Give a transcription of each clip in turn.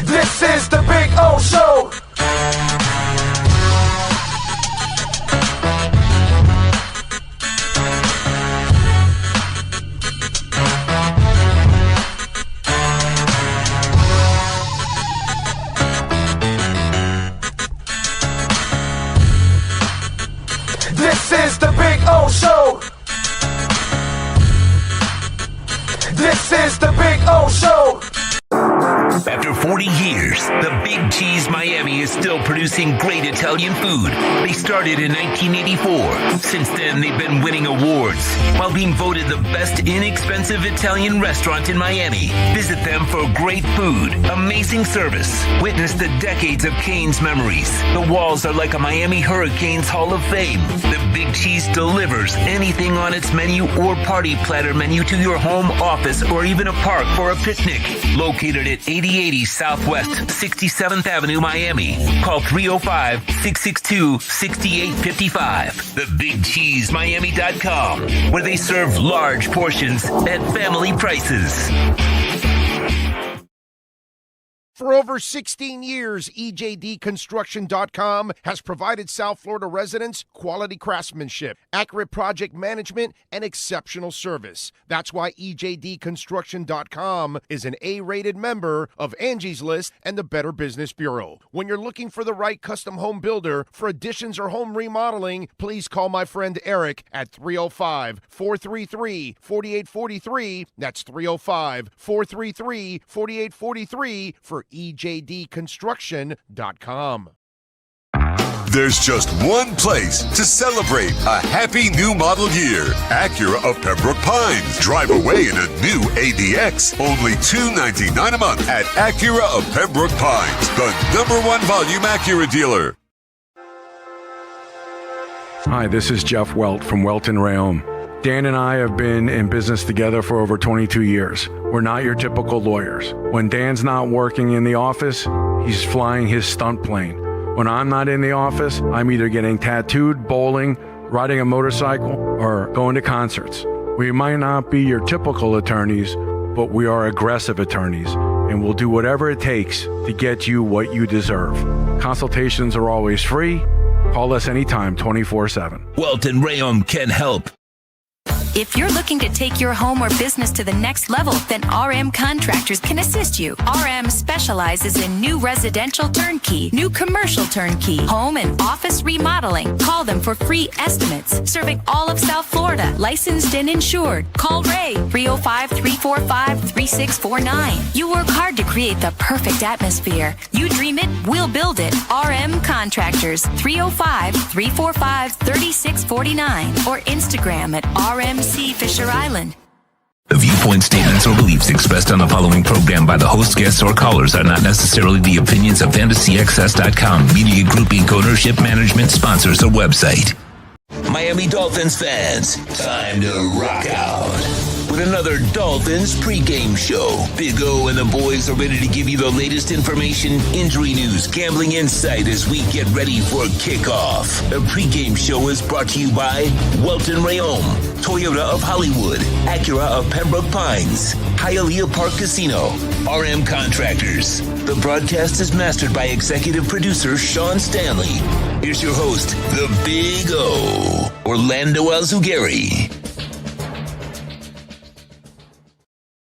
This is the Big O Show. This is the Big O Show. This is the Big O Show. After 40 years, the Big Cheese Miami is still producing great Italian food. They started in 1984. Since then, they've been winning awards while being voted the best inexpensive Italian restaurant in Miami. Visit them for great food, amazing service. Witness the decades of Cane's memories. The walls are like a Miami Hurricanes Hall of Fame. The Big Cheese delivers anything on its menu or party platter menu to your home, office, or even a park for a picnic. Located at 8080 Southwest 67th Avenue, Miami. Call 305-662-6855. TheBigCheeseMiami.com, where they serve large portions at family prices. For over 16 years, EJDConstruction.com has provided South Florida residents quality craftsmanship, accurate project management, and exceptional service. That's why EJDConstruction.com is an A-rated member of Angie's List and the Better Business Bureau. When you're looking for the right custom home builder for additions or home remodeling, please call my friend Eric at 305-433-4843. That's 305-433-4843 for EJDConstruction.com. There's just one place to celebrate a happy new model year. Acura of Pembroke Pines. Drive away in a new ADX. Only $299 a month at Acura of Pembroke Pines, the #1 volume Acura dealer. Hi, this is Jeff Welt from Welton Rayom. Dan and I have been in business together for over 22 years. We're not your typical lawyers. When Dan's not working in the office, he's flying his stunt plane. When I'm not in the office, I'm either getting tattooed, bowling, riding a motorcycle, or going to concerts. We might not be your typical attorneys, but we are aggressive attorneys, and we'll do whatever it takes to get you what you deserve. Consultations are always free. Call us anytime, 24/7. Welton Rayom can help. If you're looking to take your home or business to the next level, then RM Contractors can assist you. RM specializes in new residential turnkey, new commercial turnkey, home and office remodeling. Call them for free estimates. Serving all of South Florida, licensed and insured. Call Ray, 305-345-3649. You work hard to create the perfect atmosphere. You dream it, we'll build it. RM Contractors, 305-345-3649. Or Instagram at RMC Fisher Island. The viewpoint, statements, or beliefs expressed on the following program by the host, guests, or callers are not necessarily the opinions of FantasyXS.com, Media Group Inc. ownership, management, sponsors, or website. Miami Dolphins fans, time to rock out with another Dolphins pregame show. Big O and the boys are ready to give you the latest information, injury news, gambling insight as we get ready for kickoff. The pregame show is brought to you by Welton Rayom, Toyota of Hollywood, Acura of Pembroke Pines, Hialeah Park Casino, RM Contractors. The broadcast is mastered by executive producer Sean Stanley. Here's your host, the Big O, Orlando Alzugari.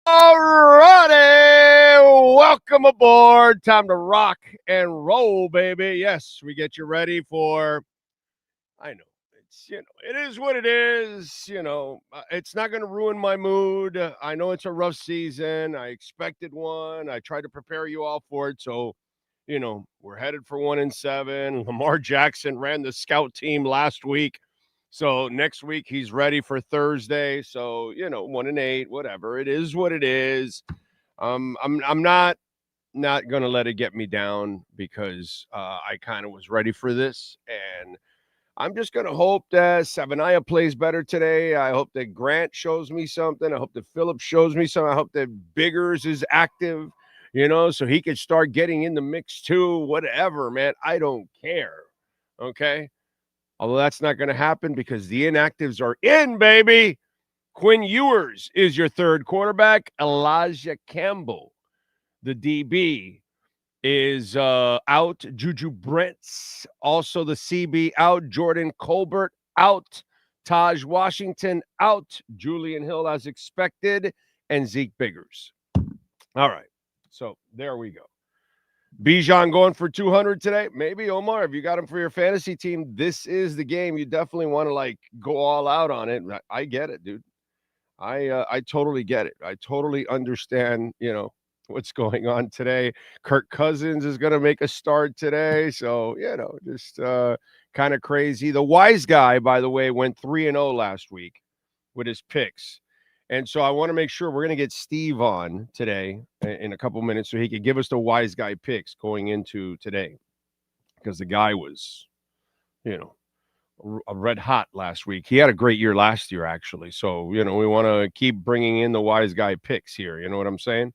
Alrighty, welcome aboard. Time to rock and roll, baby. Yes, we get you ready for, I know, it's, it is what it is. It's not going to ruin my mood. I know it's a rough season. I expected one. I tried to prepare you all for it. So, we're headed for 1-7. Lamar Jackson ran the scout team last week. So next week he's ready for Thursday. So, 1-8, whatever. It is what it is. I'm not going to let it get me down because I kind of was ready for this. And I'm just going to hope that Savania plays better today. I hope that Grant shows me something. I hope that Phillips shows me something. I hope that Biggers is active, so he could start getting in the mix too. Whatever, man. I don't care. Okay? Although that's not going to happen because the inactives are in, baby. Quinn Ewers is your third quarterback. Elijah Campbell, the DB, is out. Juju Brents, also the CB out. Jordan Colbert out. Taj Washington out. Julian Hill as expected. And Zeke Biggers. All right. So there we go. Bijan going for 200 today. Maybe, Omar, if you got him for your fantasy team, this is the game. You definitely want to, like, go all out on it. I get it, dude. I totally get it. I totally understand, what's going on today. Kirk Cousins is going to make a start today. So, just kind of crazy. The wise guy, by the way, went 3-0 last week with his picks. And so I want to make sure we're going to get Steve on today in a couple minutes so he could give us the wise guy picks going into today. Because the guy was, a red hot last week. He had a great year last year, actually. So, we want to keep bringing in the wise guy picks here. You know what I'm saying?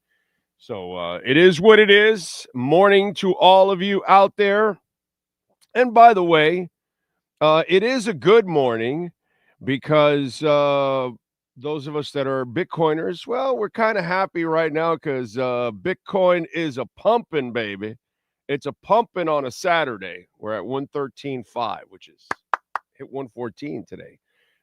So it is what it is. Morning to all of you out there. And by the way, it is a good morning because those of us that are Bitcoiners, well, we're kind of happy right now because Bitcoin is a pumping, baby. It's a pumping on a Saturday. We're at 113.5, which is hit 114 today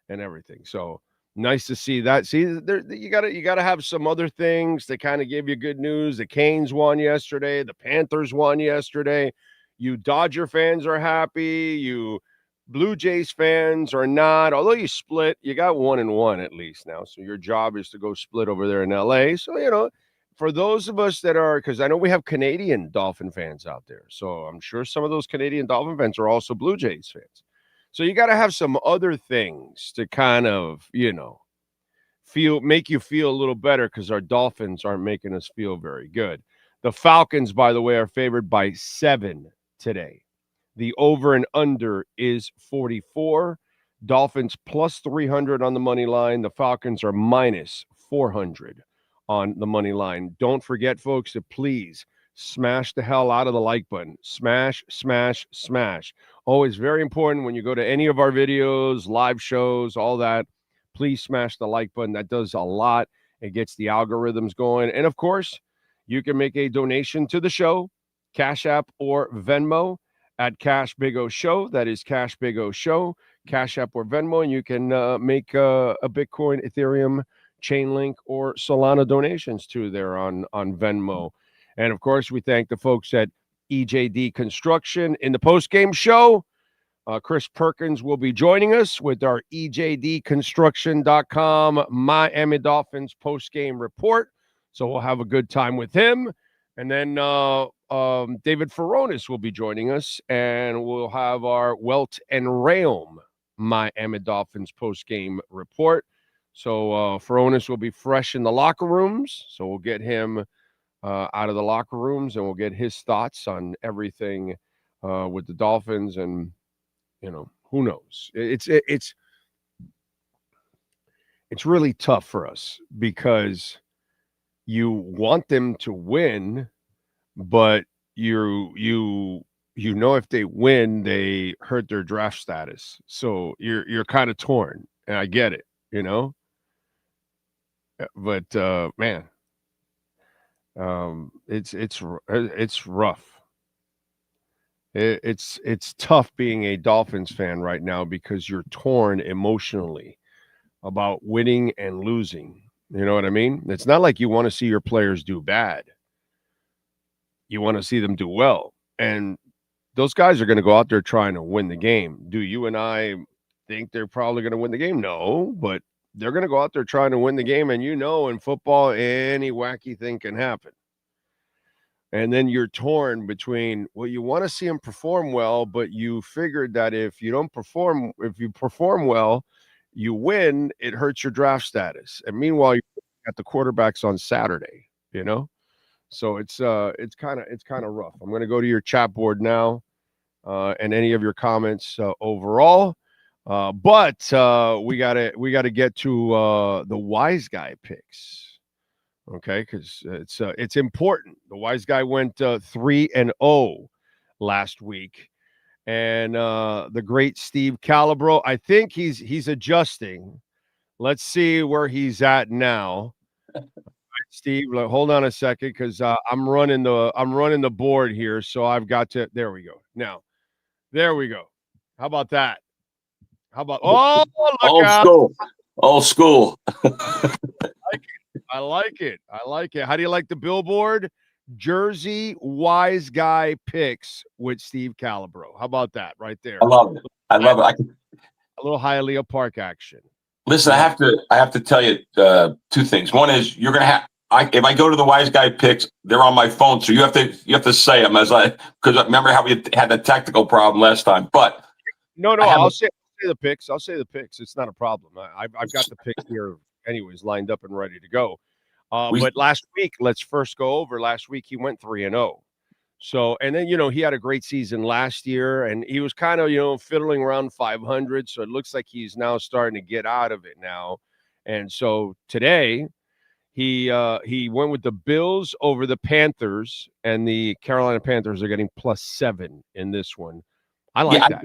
and everything. So nice to see that. See, you gotta have some other things to kind of give you good news. The Canes won yesterday. The Panthers won yesterday. You Dodger fans are happy. You Blue Jays fans are not. Although you split, you got 1-1 at least now. So your job is to go split over there in LA. So, for those of us that are, because I know we have Canadian Dolphin fans out there. So I'm sure some of those Canadian Dolphin fans are also Blue Jays fans. So you got to have some other things to kind of, make you feel a little better because our Dolphins aren't making us feel very good. The Falcons, by the way, are favored by 7 today. The over and under is 44. Dolphins plus 300 on the money line. The Falcons are minus 400 on the money line. Don't forget, folks, to please smash the hell out of the like button. Smash, smash, smash. Always very important when you go to any of our videos, live shows, all that. Please smash the like button. That does a lot. It gets the algorithms going. And, of course, you can make a donation to the show, Cash App or Venmo at Cash Big O Show. That is Cash Big O Show, Cash App or Venmo. And you can make a Bitcoin, Ethereum, Chainlink, or Solana donations to there on Venmo. And, of course, we thank the folks at EJD Construction. In the post-game show, Chris Perkins will be joining us with our EJDconstruction.com Miami Dolphins post-game report. So we'll have a good time with him. And then David Furones will be joining us, and we'll have our Welt and Rayom Miami Dolphins post-game report. So Furones will be fresh in the locker rooms, so we'll get him out of the locker rooms, and we'll get his thoughts on everything with the Dolphins. And who knows? It's really tough for us because you want them to win, but you if they win, they hurt their draft status. So you're kind of torn, and I get it, But man, it's rough. It's tough being a Dolphins fan right now because you're torn emotionally about winning and losing. You know what I mean? It's not like you want to see your players do bad. You want to see them do well. And those guys are going to go out there trying to win the game. Do you and I think they're probably going to win the game? No, but they're going to go out there trying to win the game. And in football, any wacky thing can happen. And then you're torn between, well, you want to see them perform well, but you figured that if you perform well, you win, it hurts your draft status. And meanwhile, you got the quarterbacks on Saturday, So it's kind of rough. I'm going to go to your chat board now, and any of your comments overall. But we gotta get to the wise guy picks. Okay, because it's important. The wise guy went 3-0 last week, and the great Steve Calabro, I think he's adjusting. Let's see where he's at now. Steve. Hold on a second, because I'm running the board here, so I've got to. There we go. Now, there we go. How about that? How about? Oh, look Old out! school. Old school. I like it. How do you like the billboard? Jersey Wise Guy Picks with Steve Calabro. How about that right there? I love it. I love it. A little Hialeah Park action. Listen, I have to tell you two things. One is you're gonna have. If I go to the Wise Guy Picks, they're on my phone, so you have to say them because remember how we had that technical problem last time. But no, I'll say the picks. I'll say the picks. It's not a problem. I've got the picks here, anyways, lined up and ready to go. But last week, let's first go over. Last week he went 3-0. So, and then, he had a great season last year, and he was kind of, fiddling around 500. So it looks like he's now starting to get out of it now. And so today he went with the Bills over the Panthers, and the Carolina Panthers are getting +7 in this one. I like that.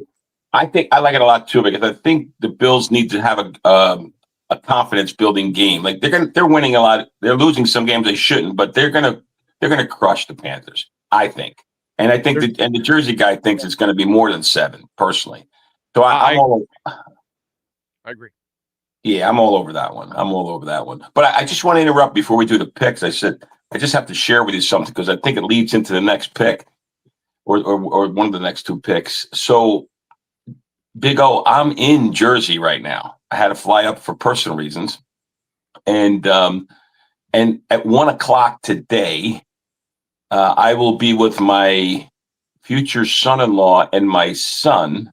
I think I like it a lot too, because I think the Bills need to have a confidence building game. Like they're winning a lot. They're losing some games they shouldn't, but they're gonna crush the Panthers, I think. And I think the Jersey guy thinks it's going to be more than 7 personally. So I agree. Yeah, I'm all over that one. But I just want to interrupt before we do the picks. I said I just have to share with you something, because I think it leads into the next pick or one of the next 2 picks. So Big O, I'm in Jersey right now. I had to fly up for personal reasons, and at 1:00 today, I will be with my future son-in-law and my son,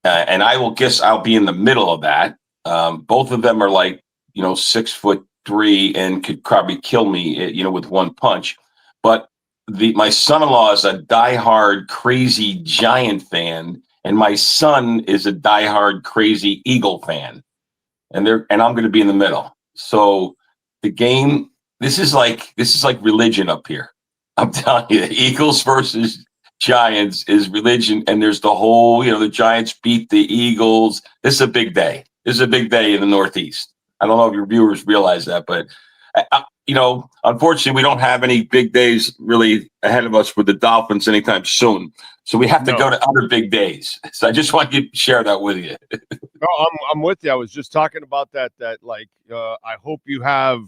and I'll be in the middle of that. Both of them are like 6'3" and could probably kill me, with one punch. But my son-in-law is a diehard crazy Giant fan. And my son is a diehard crazy Eagle fan, and I'm going to be in the middle. So the game, this is like religion up here. I'm telling you, Eagles versus Giants is religion, and there's the whole, the Giants beat the Eagles. This is a big day. This is a big day in the Northeast. I don't know if your viewers realize that, but unfortunately, we don't have any big days really ahead of us with the Dolphins anytime soon. So we have to go to other big days. So I just want to share that with you. No, I'm with you. I was just talking about that I hope you have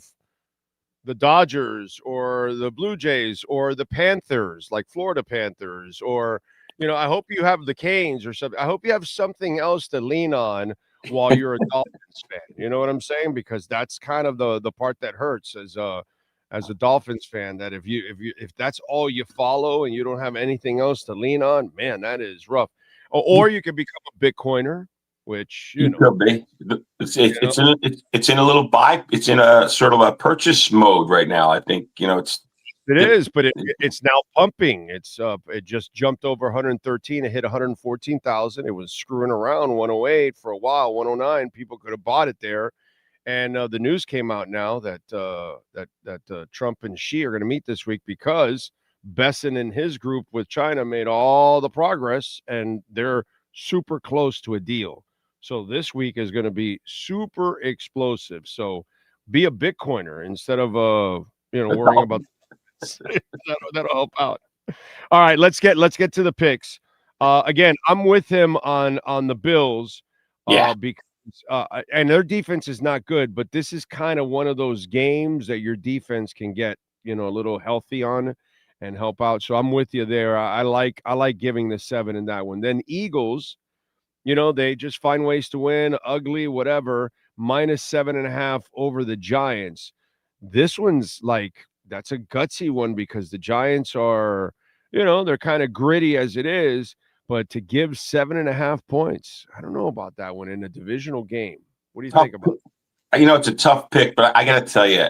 the Dodgers or the Blue Jays or the Panthers, like Florida Panthers, or, I hope you have the Canes or something. I hope you have something else to lean on while you're a Dolphins fan. You know what I'm saying? Because that's kind of the part that hurts as a Dolphins fan, that if that's all you follow and you don't have anything else to lean on, man, that is rough. Or you can become a Bitcoiner, which could be. It's in a little buy. It's in a sort of a purchase mode right now. I think it is, but it's now pumping. It just jumped over 113. It hit 114,000. It was screwing around 108 for a while, 109. People could have bought it there. And the news came out now that Trump and Xi are going to meet this week, because Besson and his group with China made all the progress, and they're super close to a deal. So this week is going to be super explosive. So be a Bitcoiner instead of worrying about that'll help out. All right, let's get to the picks. Again, I'm with him on the Bills. Because and their defense is not good, but this is kind of one of those games that your defense can get, a little healthy on and help out. So I'm with you there. I like giving the 7 in that one. Then Eagles, they just find ways to win, ugly, whatever, -7.5 over the Giants. This one's that's a gutsy one, because the Giants are, they're kind of gritty as it is. But to give 7.5 points, I don't know about that one in a divisional game. What do you think about it? It's a tough pick, but I got to tell you,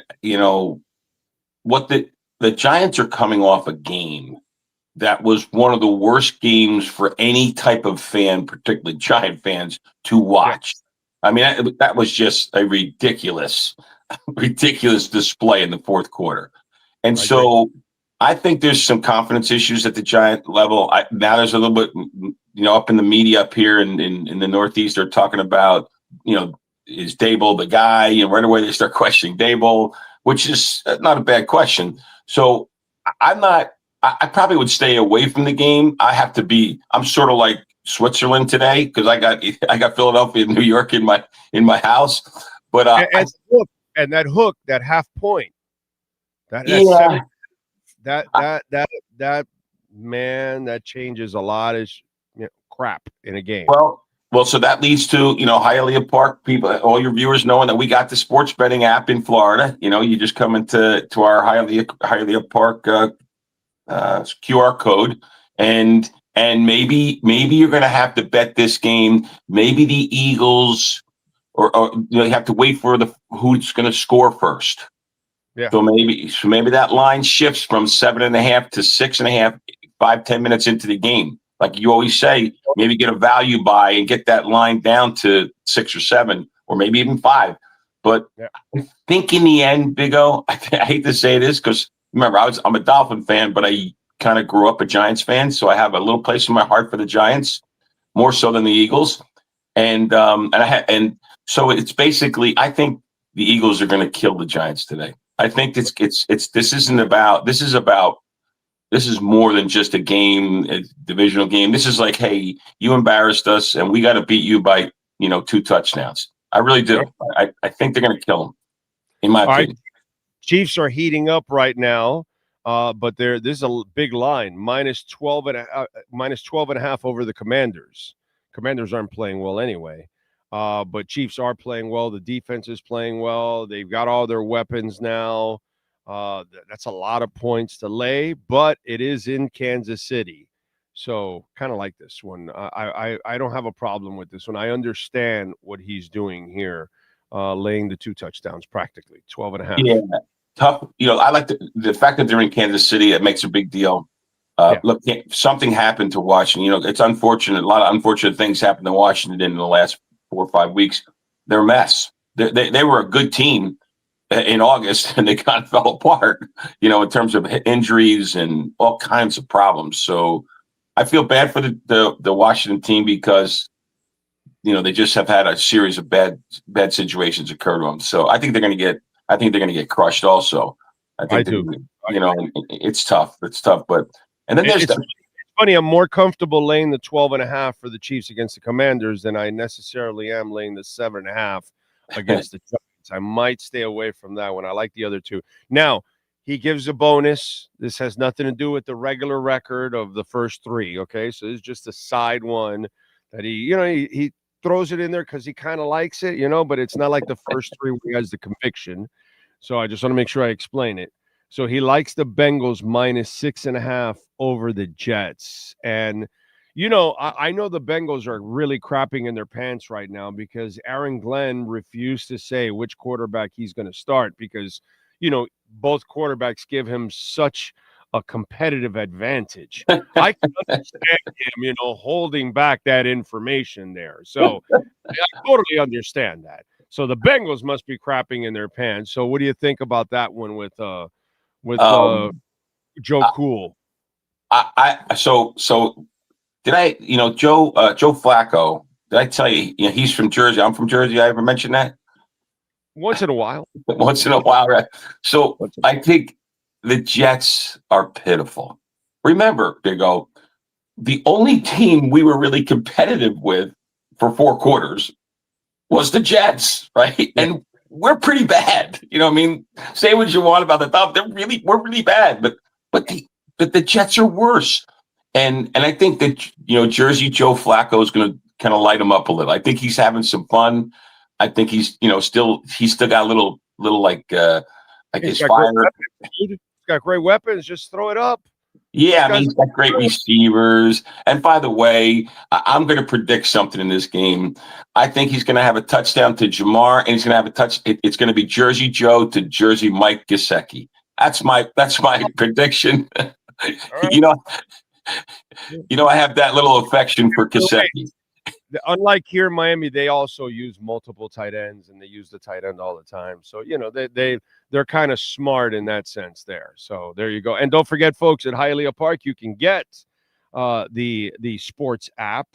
what the Giants are coming off a game that was one of the worst games for any type of fan, particularly Giant fans, to watch. Yeah. I mean, that was just a ridiculous display in the fourth quarter. And so I think there's some confidence issues at the Giant level. Now there's a little bit, up in the media up here in the Northeast, they're talking about, is Dable the guy? Right away they start questioning Dable. which is not a bad question. So I'm not. I probably would stay away from the game. I'm sort of like Switzerland today because I got Philadelphia and New York in my house. But that hook, that half point, that man, that changes a lot of crap in a game. Well, so that leads to Hialeah Park people, all your viewers knowing that we got the sports betting app in Florida. You just come into our Hialeah Park QR code, and maybe you're going to have to bet this game. Maybe the Eagles, or you have to wait for who's going to score first. Yeah. So maybe that line shifts from 7.5 to 6.5, 5-10 minutes into the game. Like you always say, maybe get a value buy and get that line down to 6 or 7, or maybe even 5. But I think in the end, Big O, I hate to say this because remember, I'm a Dolphin fan, but I kind of grew up a Giants fan, so I have a little place in my heart for the Giants, more so than the Eagles. And so it's basically, I think the Eagles are going to kill the Giants today. I think this is more than just a game, a divisional game. This is like, hey, you embarrassed us, and we got to beat you by 2 touchdowns. I really do. I think they're going to kill them, in my opinion. Chiefs are heating up right now, but this is a big line, minus 12 and a half over the Commanders. Commanders aren't playing well anyway, but Chiefs are playing well. The defense is playing well. They've got all their weapons now. That's a lot of points to lay, but it is in Kansas City. So kind of like this one. I don't have a problem with this one. I understand what he's doing here, laying the 2 touchdowns practically, 12.5. Yeah. Tough. I like the fact that they're in Kansas City. It makes a big deal. Look, something happened to Washington. It's unfortunate. A lot of unfortunate things happened to Washington in the last 4 or 5 weeks. They're a mess. They were a good team in August, and they kind of fell apart, in terms of injuries and all kinds of problems. So I feel bad for the Washington team because, they just have had a series of bad situations occur to them. So I think they're going to get crushed also. I do. It's tough. It's tough, but and then it's funny. I'm more comfortable laying the 12.5 for the Chiefs against the Commanders than I necessarily am laying the 7.5 against the Giants. I might stay away from that one. I like the other 2. Now, he gives a bonus. This has nothing to do with the regular record of the first 3, okay? So it's just a side one that he throws it in there because he kind of likes it, but it's not like the first 3 where he has the conviction. So I just want to make sure I explain it. So he likes the Bengals minus 6.5 over the Jets. And I know the Bengals are really crapping in their pants right now because Aaron Glenn refused to say which quarterback he's going to start because, both quarterbacks give him such a competitive advantage. I can understand him, holding back that information there. So I totally understand that. So the Bengals must be crapping in their pants. So what do you think about that one with Joe Cool? Did I, Joe Flacco, did I tell you, he's from Jersey. I'm from Jersey. I ever mentioned that? Once in a while. Once in a while, right? So I think the Jets are pitiful. Remember, Big O, the only team we were really competitive with for 4 quarters was the Jets, right? Yeah. And we're pretty bad. Say what you want about the Dolphins. We're really bad, but the Jets are worse. And I think that, Jersey Joe Flacco is going to kind of light him up a little. I think he's having some fun. I think he's, he's still got a little like his fire. He's got great weapons. Just throw it up. Yeah, he's got great receivers. And by the way, I'm going to predict something in this game. I think he's going to have a touchdown to Jamar, and he's going to have it's going to be Jersey Joe to Jersey Mike Gesicki. That's my prediction. Right. I have that little affection for Gesicki. Unlike here in Miami, they also use multiple tight ends, and they use the tight end all the time. So, they're kind of smart in that sense there. So there you go. And don't forget, folks, at Hialeah Park, you can get the sports app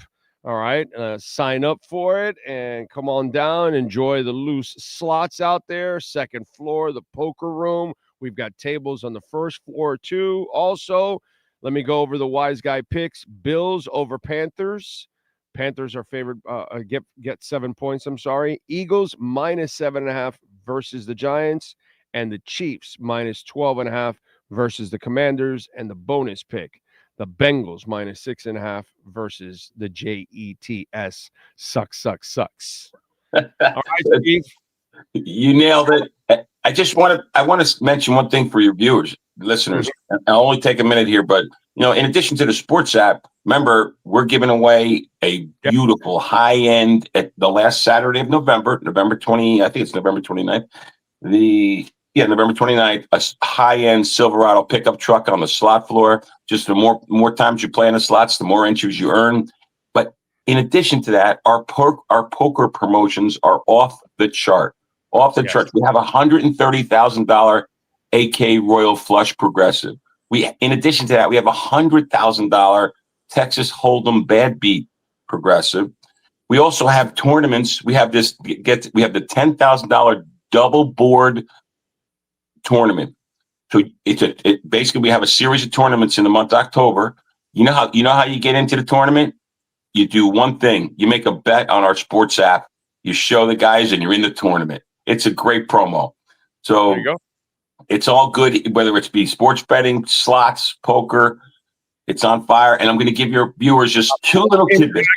All right, sign up for it and come on down. Enjoy the loose slots out there. Second floor, the poker room. We've got tables on the first floor too. Also, let me go over the wise guy picks. Bills over Panthers. Panthers are favored. Get 7 points. I'm sorry. Eagles minus 7.5 versus the Giants, and the Chiefs minus 12.5 versus the Commanders. And the bonus pick, the Bengals minus 6.5 versus the Jets. Sucks. All right, Steve. You nailed it. I want to mention one thing for your viewers, listeners. I'll only take a minute here, but in addition to the sports app, remember we're giving away a beautiful high end at the last Saturday of November 20. I think it's November 29th. November 29th, a high end Silverado pickup truck on the slot floor. Just the more times you play in the slots, the more entries you earn. But in addition to that, our poker promotions are off the chart. Chart. We have a $130,000 AK Royal Flush Progressive. In addition to that, we have a $100,000 Texas Hold'em Bad Beat Progressive. We also have tournaments. We have the $10,000 double board tournament. So basically we have a series of tournaments in the month of October. You know how you get into the tournament? You do one thing. You make a bet on our sports app. You show the guys, and you're in the tournament. It's a great promo. So there you go. It's all good, whether it's be sports betting, slots, poker. It's on fire. And I'm going to give your viewers just two little tidbits.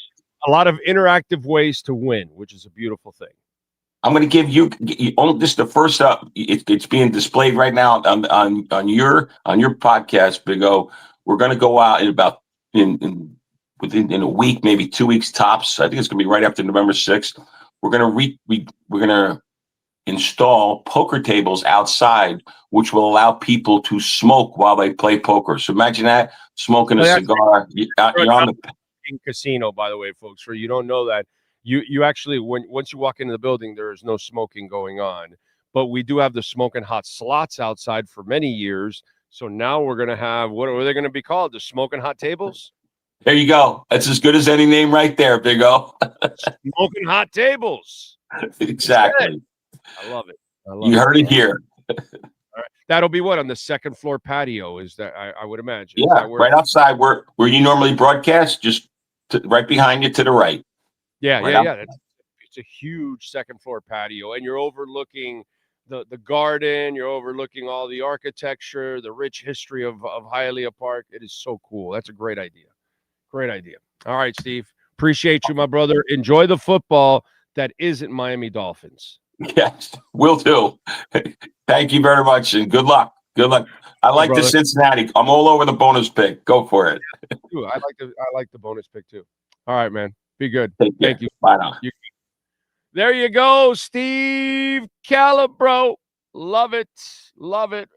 A lot of interactive ways to win, which is a beautiful thing. I'm going to give you this. The first up, it's being displayed right now on your podcast, Big O. We're going to go out within a week, maybe 2 weeks tops. I think it's going to be right after November 6th. We're going to install poker tables outside, which will allow people to smoke while they play poker. So imagine that, smoking a cigar. You're on the casino, by the way, folks. For you don't know that, you actually once you walk into the building, there is no smoking going on. But we do have the smoking hot slots outside for many years. So now we're going to have, what are they going to be called? The smoking hot tables? There you go. That's as good as any name right there, Big O. Smoking hot tables. Exactly. I love it. You heard it here. All right. That'll be what on the second floor patio is that I would imagine. Yeah, right outside where you normally broadcast, just right behind you to the right. Yeah. It's a huge second floor patio, and you're overlooking the garden. You're overlooking all the architecture, the rich history of Hialeah Park. It is so cool. That's a great idea. Great idea. All right, Steve. Appreciate you, my brother. Enjoy the football that isn't Miami Dolphins. Yes, will do. Thank you very much, and good luck. Good luck. I like the Cincinnati. I'm all over the bonus pick. Go for it. Yeah, I like the bonus pick too. All right, man. Be good. Thank you. Bye now. There you go, Steve Calabro. Love it.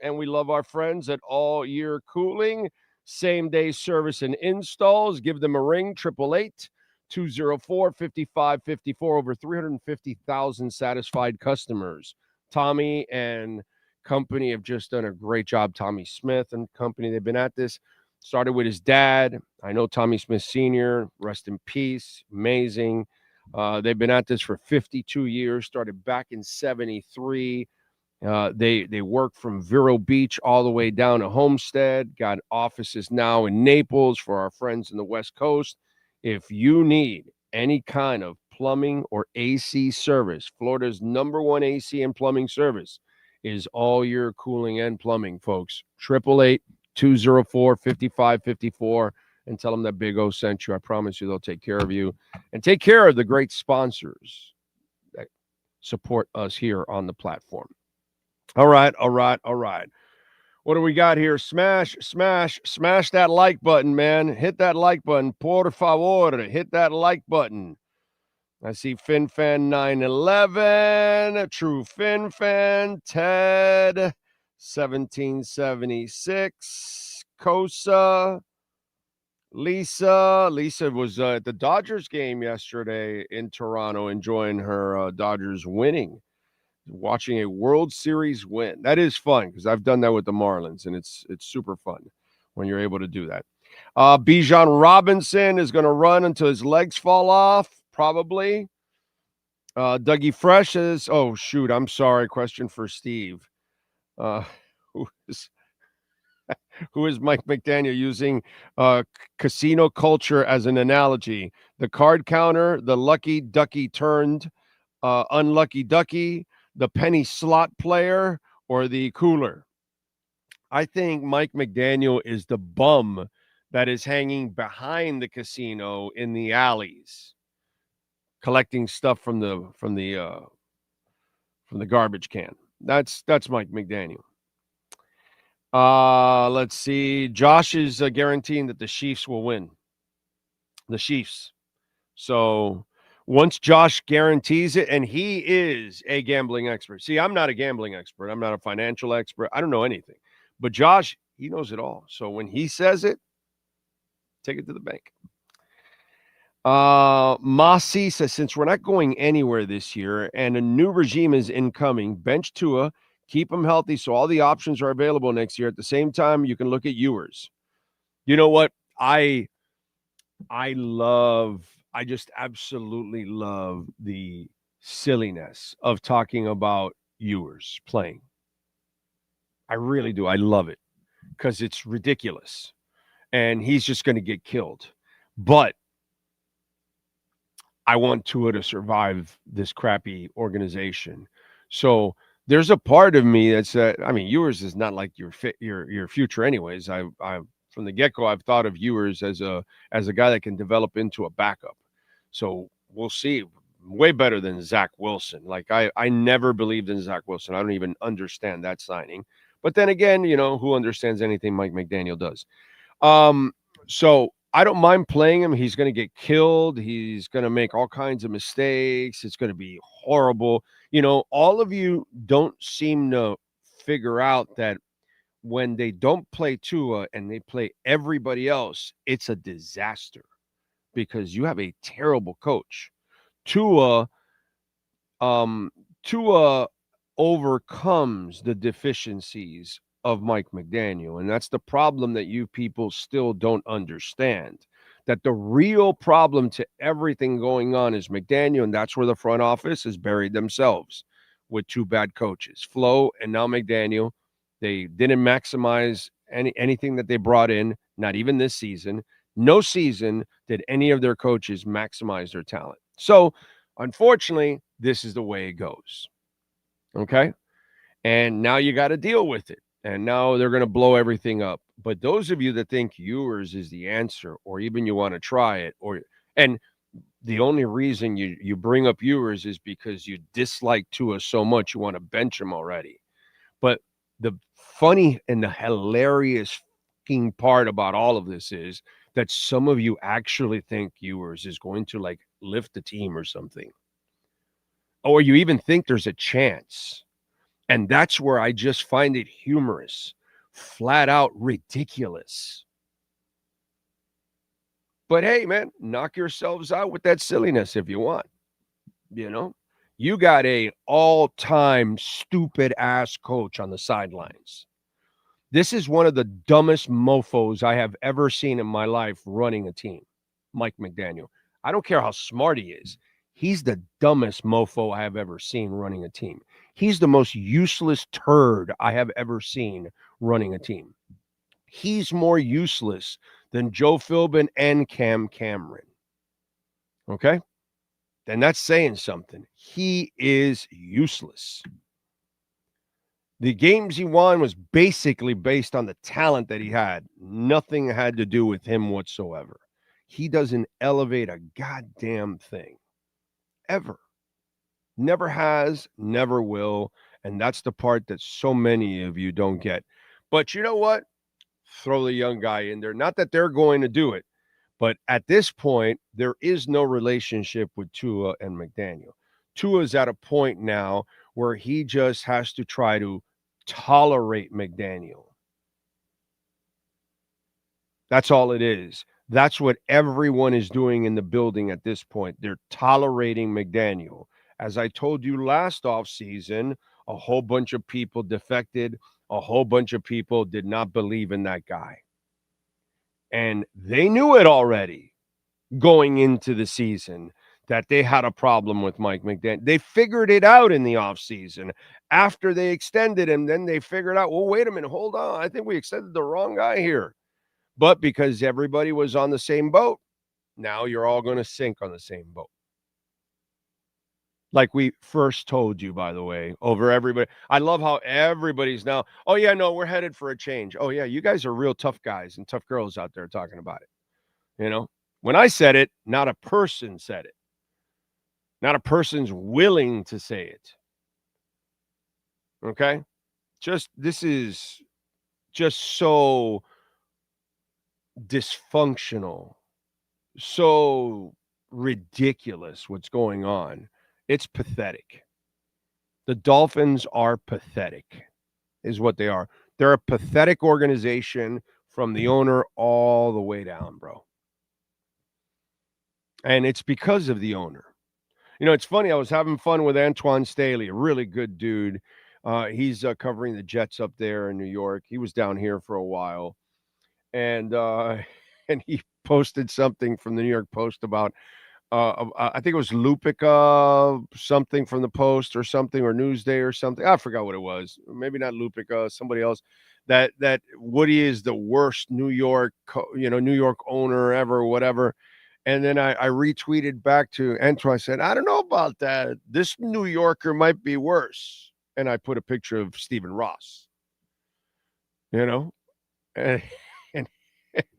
And we love our friends at All Year Cooling. Same-day service and installs. Give them a ring, 888-204-5554. Over 350,000 satisfied customers. Tommy and company have just done a great job. Tommy Smith and company, they've been at this. Started with his dad. I know Tommy Smith Sr., rest in peace. Amazing. They've been at this for 52 years. Started back in 73. They work from Vero Beach all the way down to Homestead. Got offices now in Naples for our friends in the West Coast. If you need any kind of plumbing or AC service, Florida's #1 AC and plumbing service is All Year Cooling and Plumbing, folks. 888-204-5554 and tell them that Big O sent you. I promise you they'll take care of you and take care of the great sponsors that support us here on the platform. All right. What do we got here? Smash that like button, man. Hit that like button. Por favor, hit that like button. I see FinFan 911, True FinFan, Ted 1776, Kosa, Lisa was at the Dodgers game yesterday in Toronto, enjoying her Dodgers winning. Watching a World Series win. That is fun because I've done that with the Marlins, and it's super fun. when you're able to do that. Bijan Robinson is going to run until his legs fall off, probably. Dougie Fresh is, oh, shoot, I'm sorry. Question for Steve. Who is Mike McDaniel using casino culture as an analogy? The card counter, the lucky ducky turned unlucky ducky, the penny slot player, or the cooler? I think Mike McDaniel is the bum that is hanging behind the casino in the alleys, collecting stuff from the garbage can. That's Mike McDaniel. Let's see. Josh is guaranteeing that the Chiefs will win. The Chiefs. So once Josh guarantees it, and he is a gambling expert. See, I'm not a gambling expert. I'm not a financial expert. I don't know anything. But Josh, he knows it all. So when he says it, take it to the bank. Masi says, since we're not going anywhere this year and a new regime is incoming, bench Tua, keep him healthy so all the options are available next year. At the same time, you can look at Ewers. You know what? I just absolutely love the silliness of talking about Ewers playing. I really do. I love it because it's ridiculous. And he's just going to get killed. But I want Tua to survive this crappy organization. So there's a part of me that's Ewers is not like your future anyways. I from the get-go, I've thought of Ewers as a guy that can develop into a backup. So we'll see. Way better than Zach Wilson. Like I never believed in Zach Wilson. I don't even understand that signing. But then again, who understands anything Mike McDaniel does? So I don't mind playing him. He's going to get killed. He's going to make all kinds of mistakes. It's going to be horrible. All of you don't seem to figure out that when they don't play Tua and they play everybody else, it's a disaster because you have a terrible coach. Tua overcomes the deficiencies of Mike McDaniel. And that's the problem that you people still don't understand, that the real problem to everything going on is McDaniel. And that's where the front office has buried themselves with two bad coaches, Flo and now McDaniel. They didn't maximize anything that they brought in, not even this season. No season did any of their coaches maximize their talent. So unfortunately, this is the way it goes. Okay. And now you got to deal with it. And now they're going to blow everything up. But those of you that think Ewers is the answer, or even you want to try it, and the only reason you bring up Ewers is because you dislike Tua so much you want to bench him already. But the funny and the hilarious part about all of this is that some of you actually think Ewers is going to lift the team or something. Or you even think there's a chance. And that's where I just find it humorous, flat out ridiculous. But hey, man, knock yourselves out with that silliness if you want. You got a all-time stupid ass coach on the sidelines. This is one of the dumbest mofos I have ever seen in my life running a team, Mike McDaniel. I don't care how smart he is. He's the dumbest mofo I have ever seen running a team. He's the most useless turd I have ever seen running a team. He's more useless than Joe Philbin and Cam Cameron. Okay? Then that's saying something. He is useless. The games he won was basically based on the talent that he had. Nothing had to do with him whatsoever. He doesn't elevate a goddamn thing. Ever. Never has, never will. And that's the part that so many of you don't get. But you know what? Throw the young guy in there. Not that they're going to do it. But at this point, there is no relationship with Tua and McDaniel. Tua's at a point now where he just has to try to tolerate McDaniel. That's all it is. That's what everyone is doing in the building at this point. They're tolerating McDaniel. As I told you last offseason, a whole bunch of people defected. A whole bunch of people did not believe in that guy. And they knew it already going into the season that they had a problem with Mike McDaniel. They figured it out in the offseason. After they extended him, then they figured out, well, wait a minute, hold on. I think we extended the wrong guy here. But because everybody was on the same boat, now you're all going to sink on the same boat. Like we first told you, by the way, over everybody. I love how everybody's now, oh, yeah, no, we're headed for a change. Oh, yeah, you guys are real tough guys and tough girls out there talking about it. You know, when I said it, not a person said it. Not a person's willing to say it. Okay? This is just so dysfunctional, so ridiculous what's going on. It's pathetic. The Dolphins are pathetic, is what they are. They're a pathetic organization from the owner all the way down, bro. And it's because of the owner. You know, it's funny. I was having fun with Antoine Staley, a really good dude. He's covering the Jets up there in New York. He was down here for a while. And he posted something from the New York Post about, I think it was Lupica, something from the Post or something, or Newsday or something. I forgot what it was. Maybe not Lupica, somebody else. That Woody is the worst New York owner ever, whatever. And then I retweeted back to Antoine. I said, I don't know about that. This New Yorker might be worse. And I put a picture of Stephen Ross. And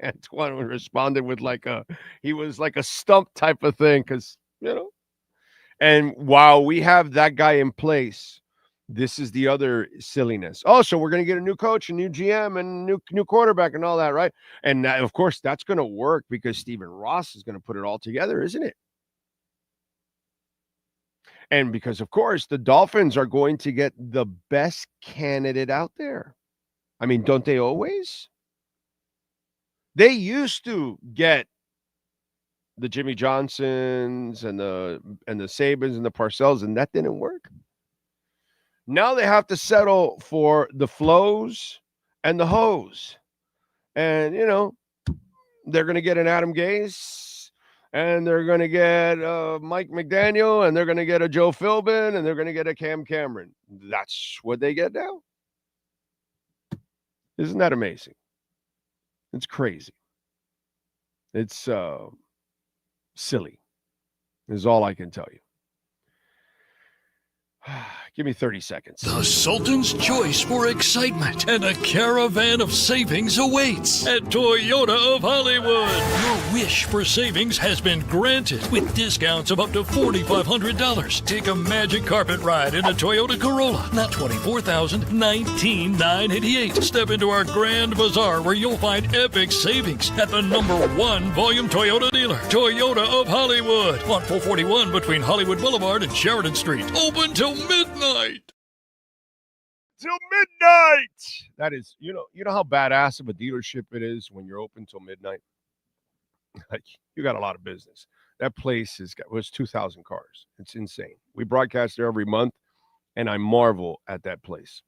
Antoine responded with he was like a stump type of thing because, And while we have that guy in place, this is the other silliness. Oh, so we're going to get a new coach, a new GM, and new quarterback and all that, right? And of course, that's going to work because Stephen Ross is going to put it all together, isn't it? And because, of course, the Dolphins are going to get the best candidate out there. I mean, don't they always? They used to get the Jimmy Johnsons and the Sabins and the Parcells, and that didn't work. Now they have to settle for the Flows and the Hoes. And, they're going to get an Adam Gase, and they're going to get Mike McDaniel, and they're going to get a Joe Philbin, and they're going to get a Cam Cameron. That's what they get now. Isn't that amazing? It's crazy. It's silly, is all I can tell you. Give me 30 seconds. The Sultan's choice for excitement and a caravan of savings awaits at Toyota of Hollywood. Your wish for savings has been granted with discounts of up to $4,500. Take a magic carpet ride in a Toyota Corolla, not $24,000, $19,988. Step into our grand bazaar where you'll find epic savings at the #1 volume Toyota dealer, Toyota of Hollywood, on 441 between Hollywood Boulevard and Sheridan Street. Open till midnight. Till midnight. That is, you know how badass of a dealership it is when you're open till midnight. You got a lot of business. That place was 2,000 cars. It's insane. We broadcast there every month, and I marvel at that place.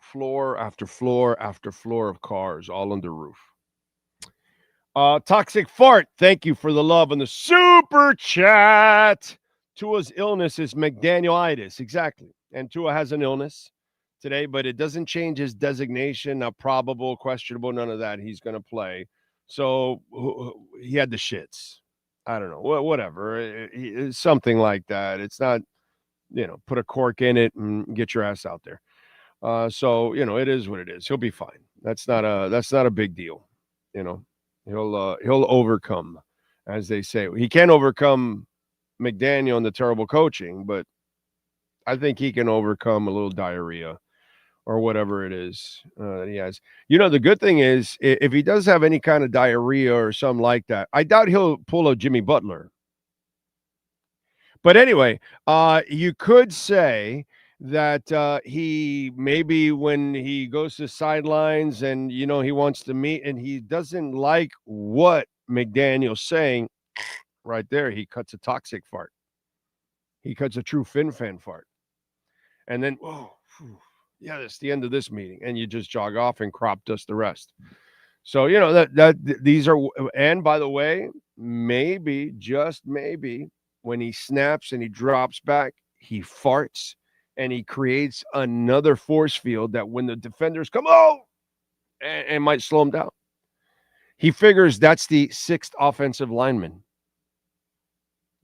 Floor after floor after floor of cars, all under roof. Toxic Fart, thank you for the love on the super chat. Tua's illness is McDanielitis. Exactly. And Tua has an illness today, but it doesn't change his designation. Not probable, questionable, none of that. He's going to play. So he had the shits. I don't know. Whatever. Something like that. It's not, put a cork in it and get your ass out there. So, it is what it is. He'll be fine. That's not a big deal. He'll overcome, as they say. He can't overcome McDaniel and the terrible coaching, but I think he can overcome a little diarrhea or whatever it is that he has. The good thing is if he does have any kind of diarrhea or something like that, I doubt he'll pull a Jimmy Butler. But anyway, you could say that he maybe when he goes to sidelines and, he wants to meet and he doesn't like what McDaniel's saying, right there, he cuts a toxic fart. He cuts a true fin fan fart. And then, yeah, it's the end of this meeting. And you just jog off and crop dust the rest. So, you know, that these are, and by the way, maybe, just maybe, when he snaps and he drops back, he farts and he creates another force field that when the defenders come, and might slow him down. He figures that's the sixth offensive lineman.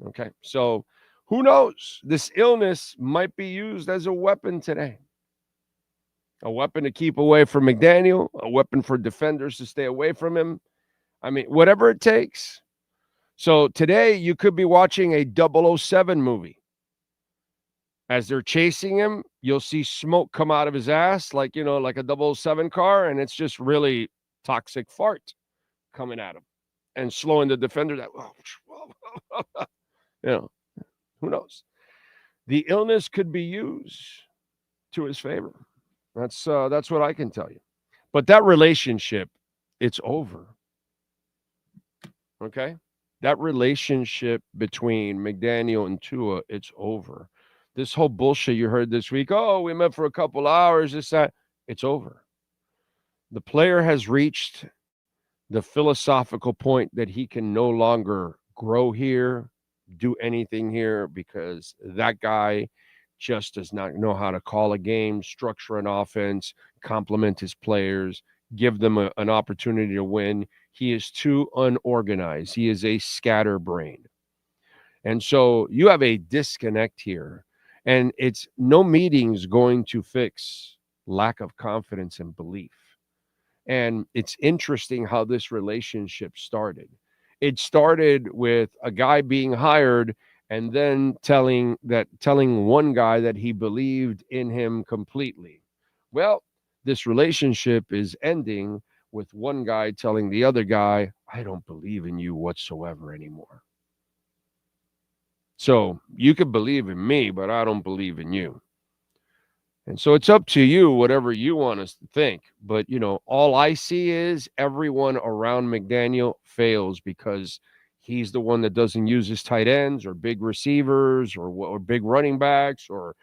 Okay, so who knows? This illness might be used as a weapon today. A weapon to keep away from McDaniel, a weapon for defenders to stay away from him. I mean, whatever it takes. So today you could be watching a 007 movie. As they're chasing him, you'll see smoke come out of his ass like, you know, like a 007 car, and it's just really toxic fart coming at him and slowing the defender. You know, who knows? The illness could be used to his favor. That's what I can tell you. But that relationship, it's over. Okay? That relationship between McDaniel and Tua, it's over. This whole bullshit you heard this week, we met for a couple hours, this, that, it's over. The player has reached the philosophical point that he can no longer grow here, do anything here, because that guy just does not know how to call a game, structure an offense, complement his players, give them an opportunity to win. He is too unorganized. He is a scatterbrain. And so you have a disconnect here. And it's no meeting's going to fix lack of confidence and belief. And it's interesting how this relationship started. It started with a guy being hired and then telling one guy that he believed in him completely. Well, this relationship is ending with one guy telling the other guy, I don't believe in you whatsoever anymore. So you could believe in me, but I don't believe in you. And so it's up to you, whatever you want us to think. But, you know, all I see is everyone around McDaniel fails because he's the one that doesn't use his tight ends or big receivers or big running backs or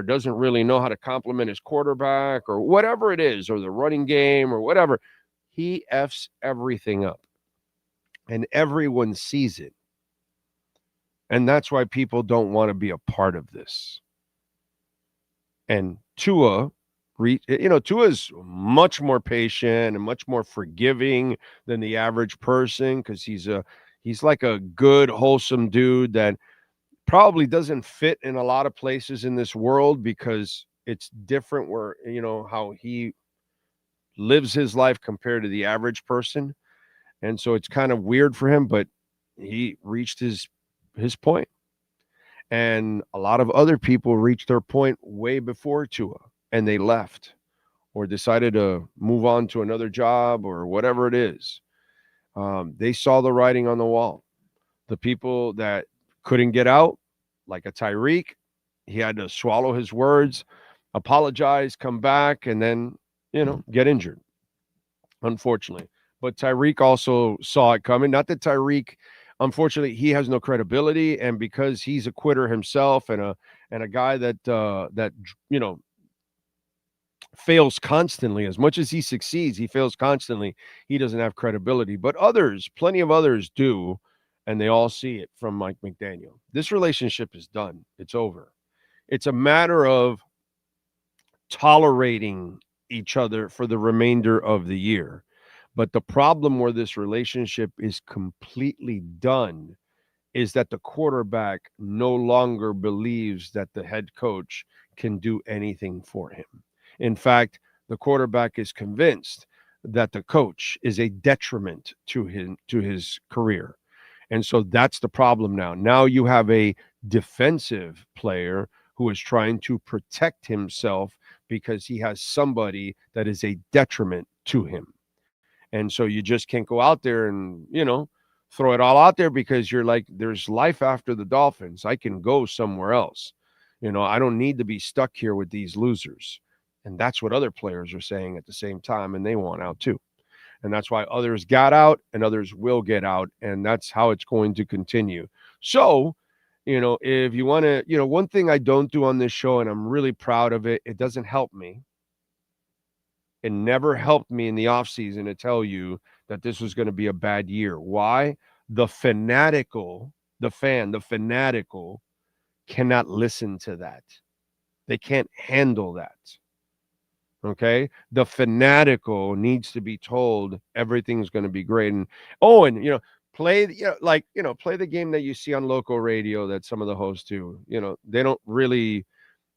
doesn't really know how to complement his quarterback or whatever it is, or the running game or whatever. He F's everything up. And everyone sees it. And that's why people don't want to be a part of this. And Tua is much more patient and much more forgiving than the average person because he's like a good, wholesome dude that probably doesn't fit in a lot of places in this world because it's different where, you know, how he lives his life compared to the average person. And so it's kind of weird for him, but he reached his point. And a lot of other people reached their point way before Tua, and they left or decided to move on to another job or whatever it is. They saw the writing on the wall. The people that couldn't get out, like a Tyreek, he had to swallow his words, apologize, come back, and then, you know, get injured, unfortunately. But Tyreek also saw it coming. Not that Tyreek, unfortunately, he has no credibility, and because he's a quitter himself and a guy that you know fails constantly, as much as he succeeds, he fails constantly. He doesn't have credibility, but others, plenty of others do, and they all see it from Mike McDaniel. This relationship is done. It's over. It's a matter of tolerating each other for the remainder of the year. But the problem where this relationship is completely done is that the quarterback no longer believes that the head coach can do anything for him. In fact, the quarterback is convinced that the coach is a detriment to his career. And so that's the problem now. Now you have a defensive player who is trying to protect himself because he has somebody that is a detriment to him. And so you just can't go out there and, you know, throw it all out there because you're like, there's life after the Dolphins. I can go somewhere else. You know, I don't need to be stuck here with these losers. And that's what other players are saying at the same time, and they want out too. And that's why others got out and others will get out, and that's how it's going to continue. So, you know, if you want to, you know, one thing I don't do on this show, and I'm really proud of it, it doesn't help me, It never helped me in the offseason to tell you that this was going to be a bad year. Why? The fanatical cannot listen to that. They can't handle that. Okay? The fanatical needs to be told everything's going to be great. And play the game that you see on local radio that some of the hosts do. They don't really,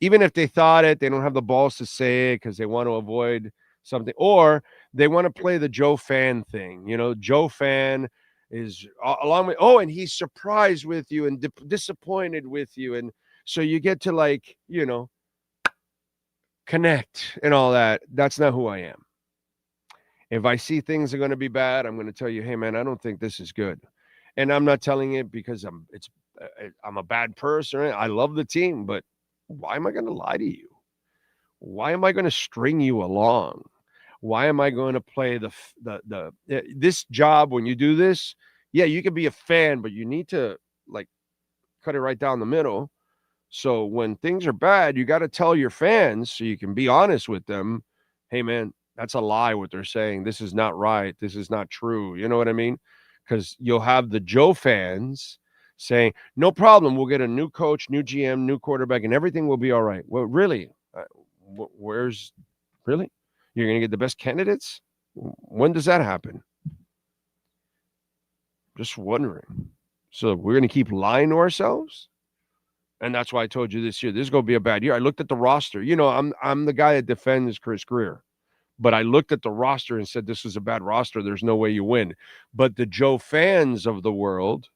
even if they thought it, they don't have the balls to say it because they want to avoid something, or they want to play the Joe Fan thing. Joe Fan is along with, and he's surprised with you and disappointed with you. And so you get to connect and all that. That's not who I am. If I see things are going to be bad, I'm going to tell you, hey man, I don't think this is good. And I'm not telling it because I'm a bad person. I love the team, but why am I going to lie to you? Why am I going to string you along? Why am I going to play this job when you do this? Yeah, you can be a fan, but you need to cut it right down the middle. So when things are bad, you got to tell your fans so you can be honest with them. Hey man, that's a lie what they're saying. This is not right. This is not true. You know what I mean? Because you'll have the Joe fans saying, no problem. We'll get a new coach, new GM, new quarterback, and everything will be all right. Well, really? Really? You're going to get the best candidates? When does that happen? Just wondering. So we're going to keep lying to ourselves? And that's why I told you this year, this is going to be a bad year. I looked at the roster. I'm the guy that defends Chris Greer. But I looked at the roster and said, this is a bad roster. There's no way you win. But the Joe fans of the world,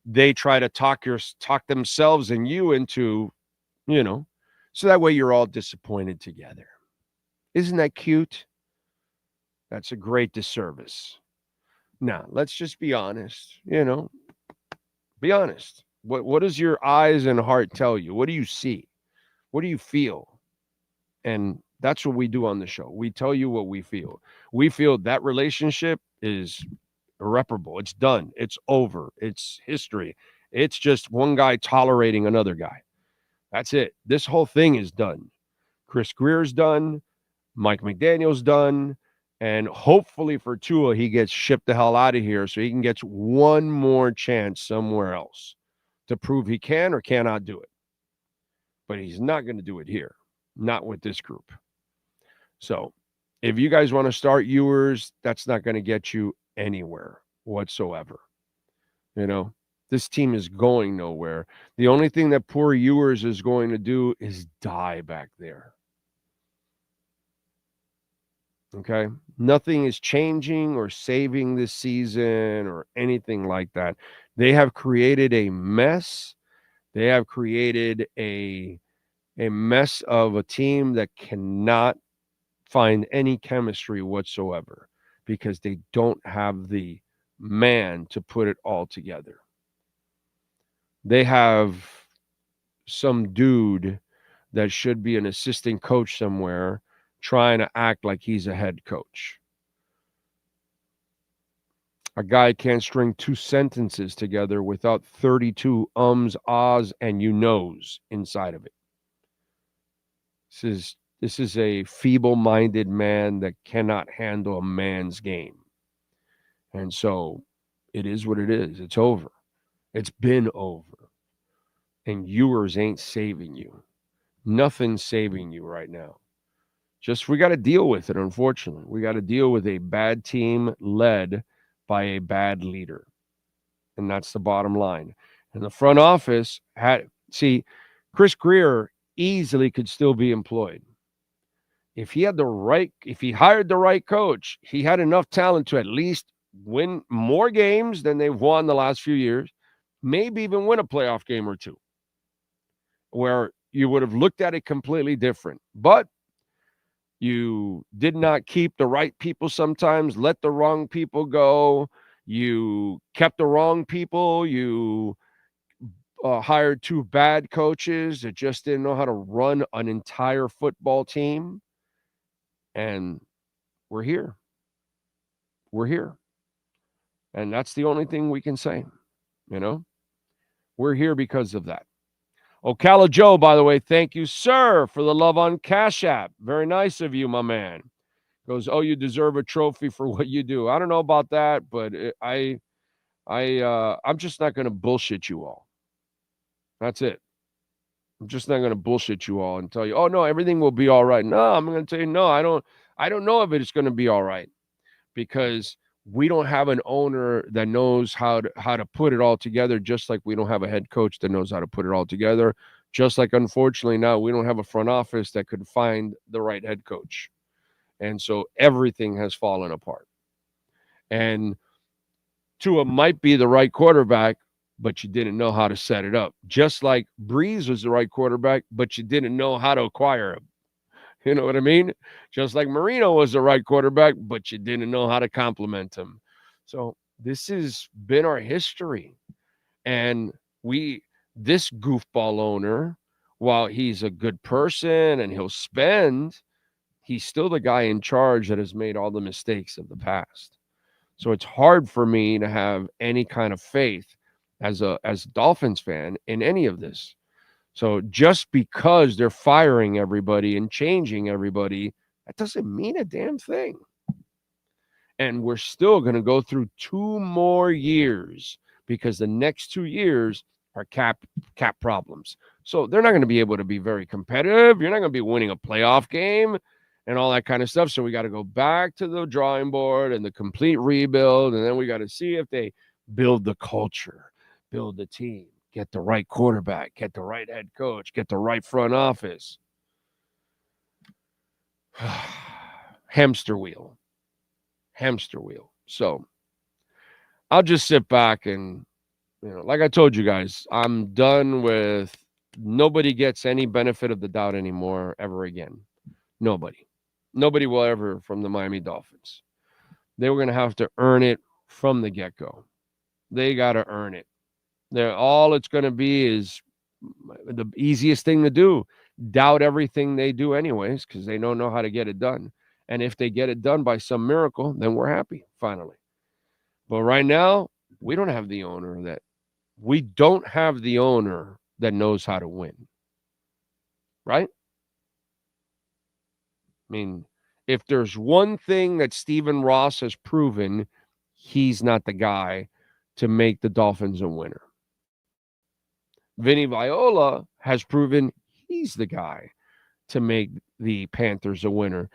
they try to talk themselves and you into, so that way you're all disappointed together. Isn't that cute? That's a great disservice. Now, let's just be honest, be honest. What does your eyes and heart tell you? What do you see? What do you feel? And that's what we do on the show. We tell you what we feel. We feel that relationship is irreparable. It's done. It's over. It's history. It's just one guy tolerating another guy. That's it. This whole thing is done. Chris Greer's done. Mike McDaniel's done. And hopefully for Tua, he gets shipped the hell out of here so he can get one more chance somewhere else to prove he can or cannot do it. But he's not going to do it here. Not with this group. So if you guys want to start Ewers, that's not going to get you anywhere whatsoever. This team is going nowhere. The only thing that poor Ewers is going to do is die back there. Okay? Nothing is changing or saving this season or anything like that. They have created a mess. They have created a mess of a team that cannot find any chemistry whatsoever because they don't have the man to put it all together. They have some dude that should be an assistant coach somewhere trying to act like he's a head coach. A guy can't string two sentences together without 32 ums, ahs, and you knows inside of it. This is a feeble-minded man that cannot handle a man's game. And so it is what it is. It's over. It's been over. And Ewers ain't saving you. Nothing's saving you right now. Just we got to deal with it, unfortunately. We got to deal with a bad team led by a bad leader. And that's the bottom line. And the front office Chris Greer easily could still be employed. If he hired the right coach, he had enough talent to at least win more games than they've won the last few years, maybe even win a playoff game or two, where you would have looked at it completely different. But you did not keep the right people sometimes, let the wrong people go. You kept the wrong people. You hired two bad coaches that just didn't know how to run an entire football team. And we're here. We're here. And that's the only thing we can say, We're here because of that. Ocala Joe, by the way, thank you, sir, for the love on Cash App. Very nice of you, my man. Goes, oh, you deserve a trophy for what you do. I don't know about that, but I'm just not going to bullshit you all. That's it. I'm just not going to bullshit you all and tell you, oh no, everything will be all right. No, I'm going to tell you, no, I don't know if it's going to be all right, because we don't have an owner that knows how to put it all together, just like we don't have a head coach that knows how to put it all together. Just like, unfortunately, now we don't have a front office that could find the right head coach. And so everything has fallen apart. And Tua might be the right quarterback, but you didn't know how to set it up. Just like Breeze was the right quarterback, but you didn't know how to acquire him. You know what I mean? Just like Marino was the right quarterback, but you didn't know how to complement him. So this has been our history. And this goofball owner, while he's a good person and he'll spend, he's still the guy in charge that has made all the mistakes of the past. So it's hard for me to have any kind of faith as a Dolphins fan in any of this. So just because they're firing everybody and changing everybody, that doesn't mean a damn thing. And we're still going to go through 2 more years, because the next 2 years are cap problems. So they're not going to be able to be very competitive. You're not going to be winning a playoff game and all that kind of stuff. So we got to go back to the drawing board and the complete rebuild. And then we got to see if they build the culture, build the team, get the right quarterback, get the right head coach, get the right front office. Hamster wheel. So I'll just sit back and, like I told you guys, I'm done with nobody gets any benefit of the doubt anymore ever again. Nobody will ever from the Miami Dolphins. They were going to have to earn it from the get-go. They got to earn it. All it's going to be is the easiest thing to do. Doubt everything they do anyways, because they don't know how to get it done. And if they get it done by some miracle, then we're happy, finally. But right now, we don't have the owner that knows how to win. Right? I mean, if there's one thing that Stephen Ross has proven, he's not the guy to make the Dolphins a winner. Vinny Viola has proven he's the guy to make the Panthers a winner.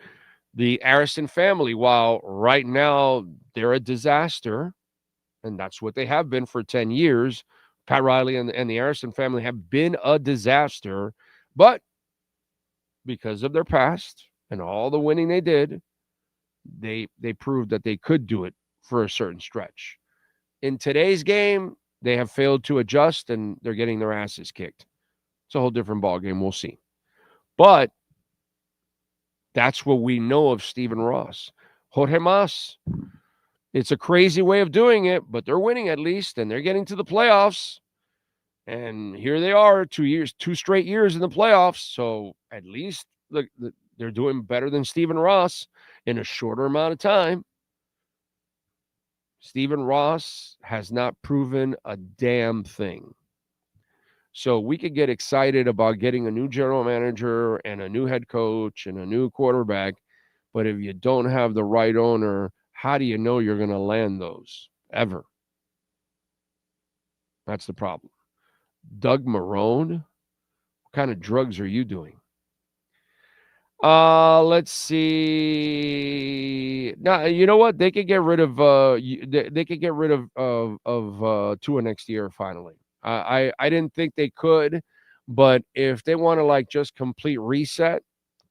The Arison family, while right now they're a disaster, and that's what they have been for 10 years, Pat Riley and the Arison family have been a disaster, but because of their past and all the winning they did, they proved that they could do it for a certain stretch. In today's game, they have failed to adjust, and they're getting their asses kicked. It's a whole different ballgame. We'll see. But that's what we know of Stephen Ross. Jorge Mas, it's a crazy way of doing it, but they're winning at least, and they're getting to the playoffs. And here they are, 2 straight years in the playoffs. So at least they're doing better than Stephen Ross in a shorter amount of time. Stephen Ross has not proven a damn thing. So we could get excited about getting a new general manager and a new head coach and a new quarterback. But if you don't have the right owner, how do you know you're going to land those ever? That's the problem. Doug Marrone, what kind of drugs are you doing? Let's see. Now, you know what? They could get rid of Tua next year finally. I didn't think they could, but if they want to just complete reset,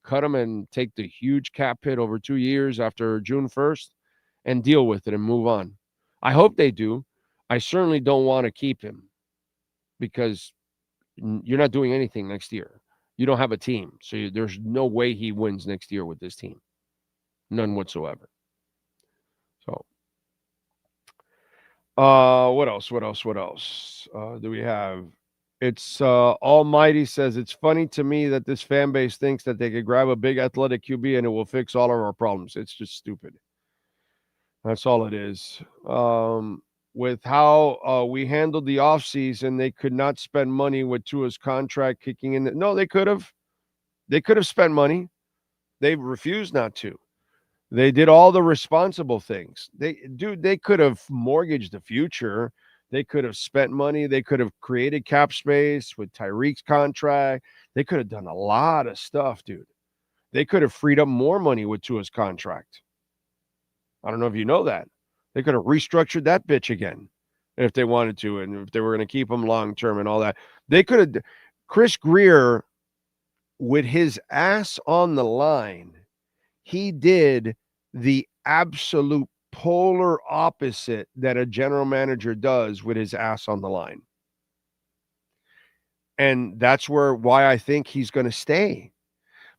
cut them and take the huge cap hit over 2 years after June 1st and deal with it and move on. I hope they do. I certainly don't want to keep him because you're not doing anything next year. You don't have a team. So there's no way he wins next year with this team. None whatsoever. So, what else do we have? It's Almighty says, it's funny to me that this fan base thinks that they could grab a big athletic QB and it will fix all of our problems. It's just stupid. That's all it is. with how we handled the offseason, they could not spend money with Tua's contract kicking in. No, they could have. They could have spent money. They refused not to. They did all the responsible things. They could have mortgaged the future. They could have spent money. They could have created cap space with Tyreek's contract. They could have done a lot of stuff, dude. They could have freed up more money with Tua's contract. I don't know if you know that. They could have restructured that bitch again if they wanted to, and if they were going to keep him long term and all that. They could have. Chris Greer, with his ass on the line, he did the absolute polar opposite that a general manager does with his ass on the line. And that's why I think he's going to stay,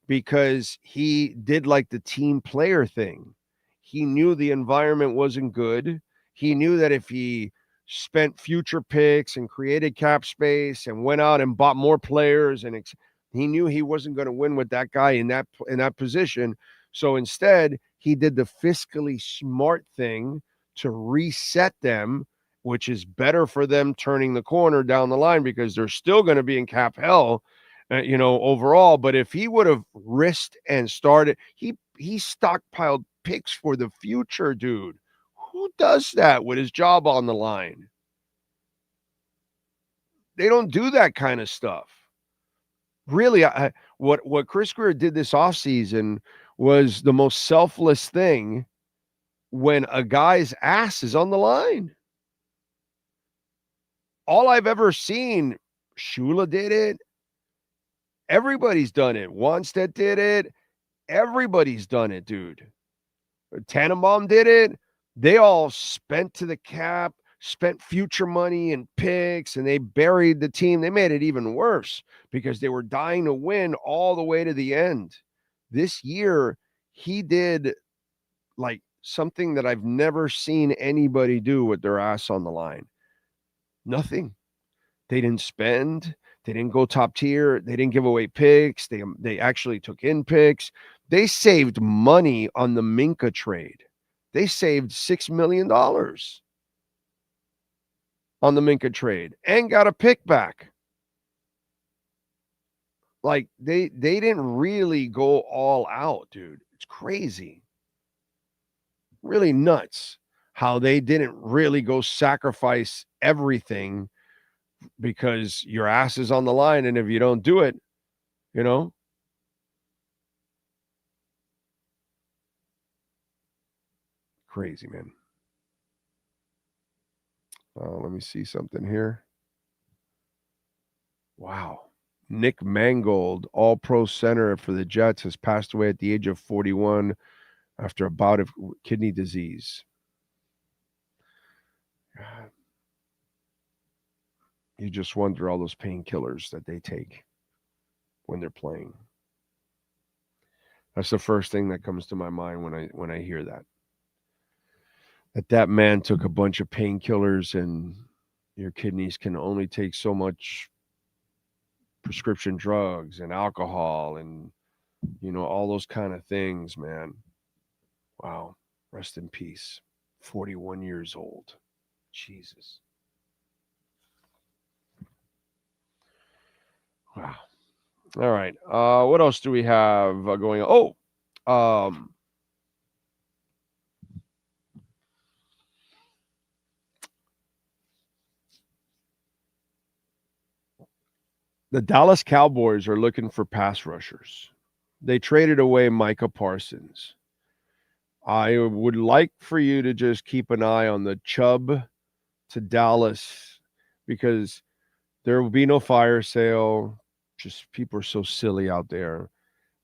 because he did like the team player thing. He knew the environment wasn't good. He knew that if he spent future picks and created cap space and went out and bought more players, and he knew he wasn't going to win with that guy in that position. So instead, he did the fiscally smart thing to reset them, which is better for them turning the corner down the line, because they're still going to be in cap hell, overall. But if he would have risked and started, he stockpiled picks for the future, dude. Who does that with his job on the line? They don't do that kind of stuff. Really, what Chris Greer did this offseason was the most selfless thing when a guy's ass is on the line. All I've ever seen, Shula did it. Everybody's done it. Wanstead did it. Everybody's done it, dude. Tannenbaum did it. They all spent to the cap, spent future money and picks, and they buried the team. They made it even worse because they were dying to win all the way to the end. This year, he did like something that I've never seen anybody do with their ass on the line. Nothing. They didn't spend. They didn't go top tier. They didn't give away picks. They actually took in picks. They saved money on the Minka trade. They saved $6 million on the Minka trade and got a pick back. Like they didn't really go all out, dude. It's crazy. Really nuts how they didn't really go sacrifice everything because your ass is on the line, and if you don't do it, crazy, man. Let me see something here. Wow. Nick Mangold, all-pro center for the Jets, has passed away at the age of 41 after a bout of kidney disease. God. You just wonder all those painkillers that they take when they're playing. That's the first thing that comes to my mind when I hear that. That man took a bunch of painkillers, and your kidneys can only take so much prescription drugs and alcohol and all those kind of things, man. Wow. Rest in peace. 41 years old. Jesus. Wow. All right. What else do we have going on? The Dallas Cowboys are looking for pass rushers. They traded away Micah Parsons. I would like for you to just keep an eye on the Chubb to Dallas, because there will be no fire sale. Just people are so silly out there.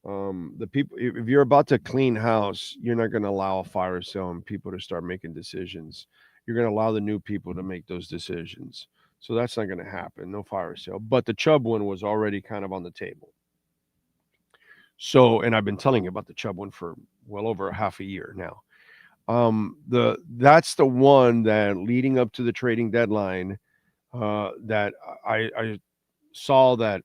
The people, if you're about to clean house, you're not going to allow a fire sale and people to start making decisions. You're going to allow the new people to make those decisions. So that's not going to happen. No fire sale. But the Chubb one was already kind of on the table. So, and I've been telling you about the Chubb one for well over half a year now. That's the one that leading up to the trading deadline that I saw that,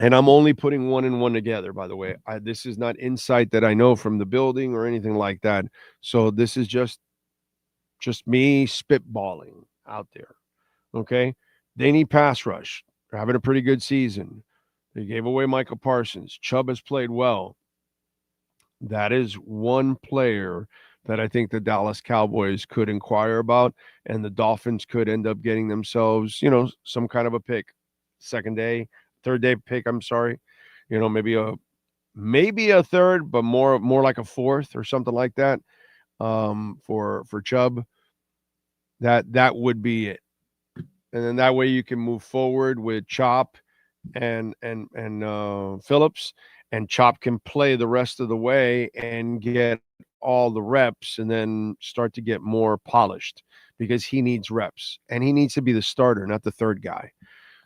and I'm only putting one and one together, by the way. This is not insight that I know from the building or anything like that. So this is just Just me spitballing out there. Okay. They need pass rush. They're having a pretty good season. They gave away Michael Parsons. Chubb has played well. That is one player that I think the Dallas Cowboys could inquire about, and the Dolphins could end up getting themselves, some kind of a pick, third day pick. I'm sorry, maybe a third, but more like a fourth or something like that. For Chubb, that would be it, and then that way you can move forward with Chop and Phillips, and Chop can play the rest of the way and get all the reps and then start to get more polished because he needs reps and he needs to be the starter, not the third guy.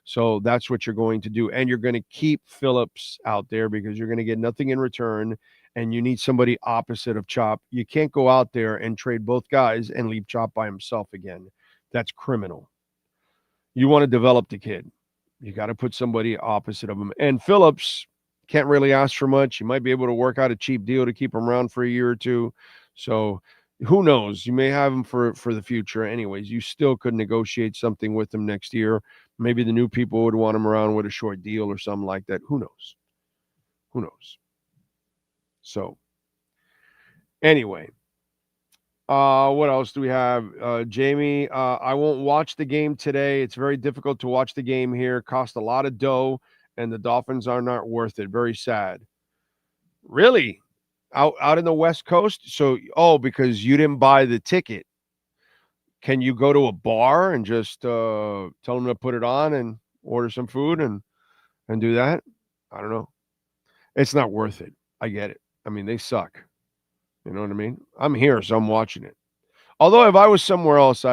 So that's what you're going to do. And you're going to keep Phillips out there because you're going to get nothing in return and you need somebody opposite of Chop. You can't go out there and trade both guys and leave Chop by himself again. That's criminal. You want to develop the kid. You got to put somebody opposite of him. And Phillips can't really ask for much. You might be able to work out a cheap deal to keep him around for a year or two. So who knows? You may have him for the future. Anyways, you still could negotiate something with him next year. Maybe the new people would want him around with a short deal or something like that. Who knows? Who knows? So anyway, what else do we have? Jamie, I won't watch the game today. It's very difficult to watch the game here. Cost a lot of dough, and the Dolphins are not worth it. Very sad. Really? Out in the West Coast? So, because you didn't buy the ticket. Can you go to a bar and just tell them to put it on and order some food and do that? I don't know. It's not worth it. I get it. I mean, they suck. You know what I mean? I'm here, so I'm watching it. Although if I was somewhere else,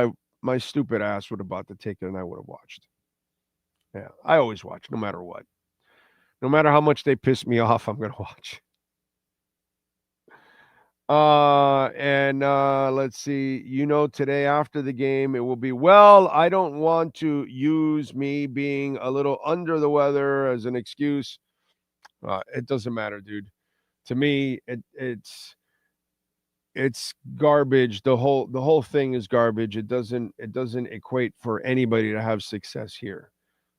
my stupid ass would have bought the ticket and I would have watched. Yeah, I always watch, no matter what. No matter how much they piss me off, I'm going to watch. Let's see. Today after the game, it will be, I don't want to use me being a little under the weather as an excuse. It doesn't matter, dude. To me, it's garbage. The whole thing is garbage. It doesn't equate for anybody to have success here.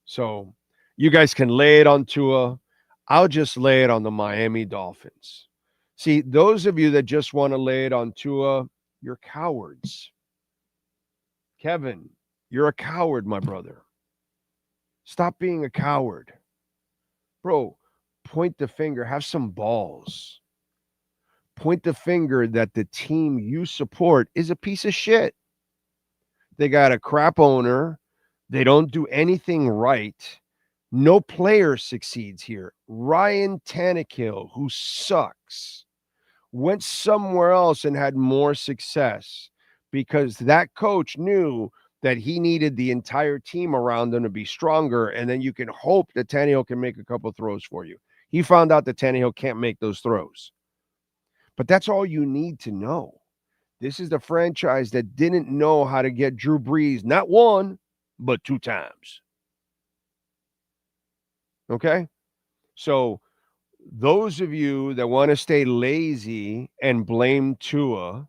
So you guys can lay it on Tua. I'll just lay it on the Miami Dolphins. See, those of you that just want to lay it on Tua, you're cowards. Kevin, you're a coward, my brother. Stop being a coward. Bro, point the finger. Have some balls. Point the finger that the team you support is a piece of shit. They got a crap owner. They don't do anything right. No player succeeds here. Ryan Tannehill, who sucks, went somewhere else and had more success because that coach knew that he needed the entire team around him to be stronger, and then you can hope that Tannehill can make a couple throws for you. He found out that Tannehill can't make those throws. But that's all you need to know. This is the franchise that didn't know how to get Drew Brees, not one, but 2 times. Okay? So those of you that want to stay lazy and blame Tua,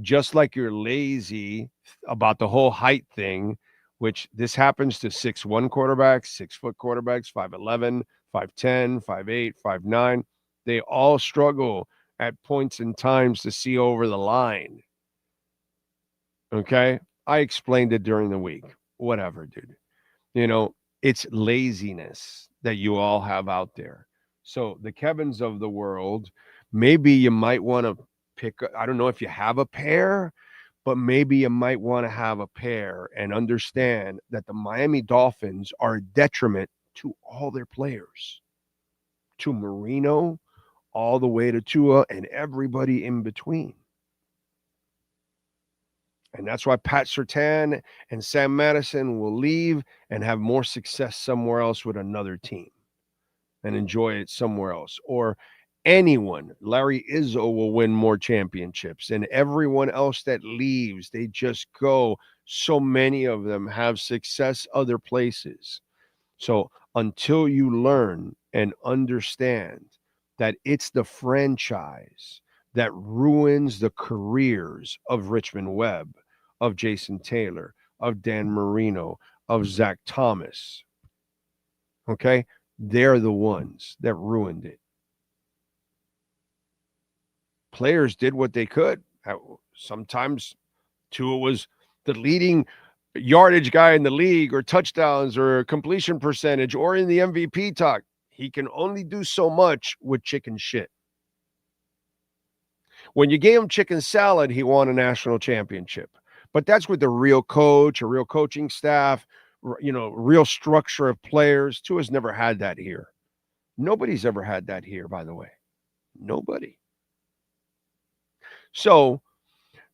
just like you're lazy about the whole height thing, which this happens to 6'1" quarterbacks, 6-foot quarterbacks, 5'11", 5'10", 5'8", 5'9". They all struggle at points and times to see over the line. Okay? I explained it during the week. Whatever, dude. It's laziness that you all have out there. So the Kevins of the world, maybe you might want to pick, I don't know if you have a pair, but maybe you might want to have a pair and understand that the Miami Dolphins are a detriment to all their players. To Marino, all the way to Tua and everybody in between. And that's why Pat Surtain and Sam Madison will leave and have more success somewhere else with another team and enjoy it somewhere else. Or anyone, Larry Izzo will win more championships, and everyone else that leaves, they just go. So many of them have success other places. So until you learn and understand that it's the franchise that ruins the careers of Richmond Webb, of Jason Taylor, of Dan Marino, of Zach Thomas. Okay? They're the ones that ruined it. Players did what they could. Sometimes Tua was the leading yardage guy in the league, or touchdowns, or completion percentage, or in the MVP talk. He can only do so much with chicken shit. When you gave him chicken salad, he won a national championship. But that's with a real coach, a real coaching staff, real structure of players. Tua's never had that here. Nobody's ever had that here, by the way. Nobody. So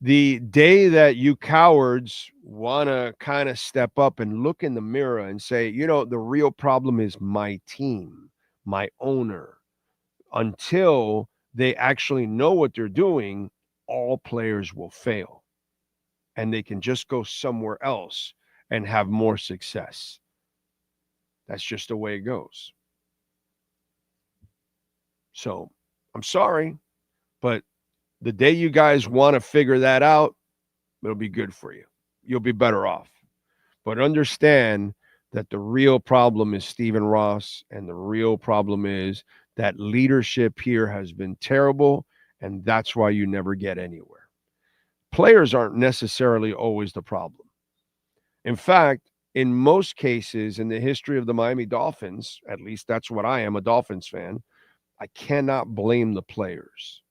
the day that you cowards want to kind of step up and look in the mirror and say, the real problem is my team, my owner, until they actually know what they're doing, all players will fail. And they can just go somewhere else and have more success. That's just the way it goes. So I'm sorry, but the day you guys want to figure that out, it'll be good for you. You'll be better off. But understand that the real problem is Stephen Ross, and the real problem is that leadership here has been terrible, and that's why you never get anywhere. Players aren't necessarily always the problem. In fact, in most cases in the history of the Miami Dolphins, at least that's what I am, a Dolphins fan, I cannot blame the players.